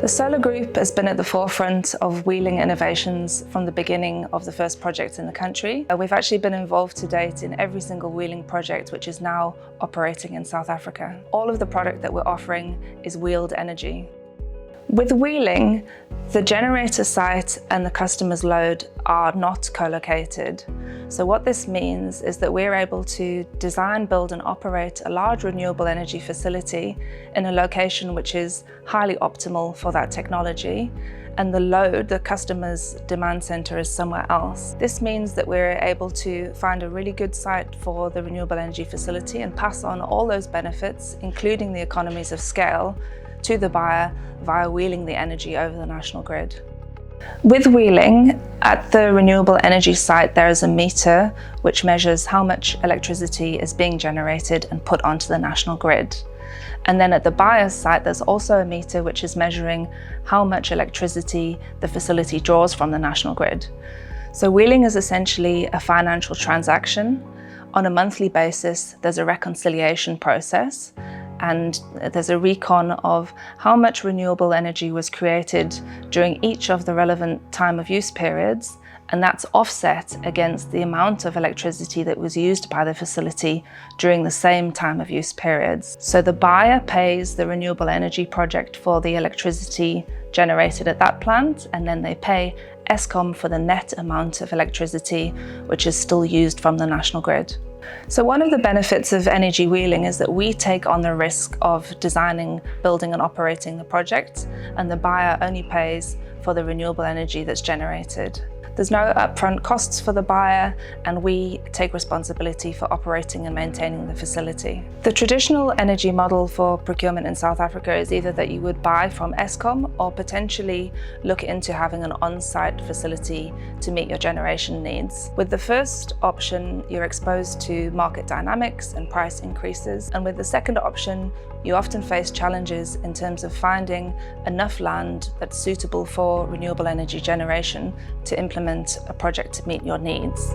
The SOLA Group has been at the forefront of wheeling innovations from the beginning of the first project in the country. We've actually been involved to date in every single wheeling project which is now operating in South Africa. All of the product that we're offering is wheeled energy. With wheeling, the generator site and the customer's load are not co-located. So what this means is that we're able to design, build and operate a large renewable energy facility in a location which is highly optimal for that technology, and the load, the customer's demand center, is somewhere else. This means that we're able to find a really good site for the renewable energy facility and pass on all those benefits, including the economies of scale, to the buyer via wheeling the energy over the national grid. With wheeling, at the renewable energy site there is a meter which measures how much electricity is being generated and put onto the national grid. And then at the buyer's site there's also a meter which is measuring how much electricity the facility draws from the national grid. So wheeling is essentially a financial transaction. On a monthly basis there's a reconciliation process, and there's a recon of how much renewable energy was created during each of the relevant time of use periods, and that's offset against the amount of electricity that was used by the facility during the same time of use periods. So the buyer pays the renewable energy project for the electricity generated at that plant, and then they pay Eskom for the net amount of electricity which is still used from the national grid. So one of the benefits of energy wheeling is that we take on the risk of designing, building and operating the project, and the buyer only pays for the renewable energy that's generated. There's no upfront costs for the buyer, and we take responsibility for operating and maintaining the facility. The traditional energy model for procurement in South Africa is either that you would buy from Eskom or potentially look into having an on-site facility to meet your generation needs. With the first option, you're exposed to market dynamics and price increases, and with the second option, you often face challenges in terms of finding enough land that's suitable for renewable energy generation to implement a project to meet your needs.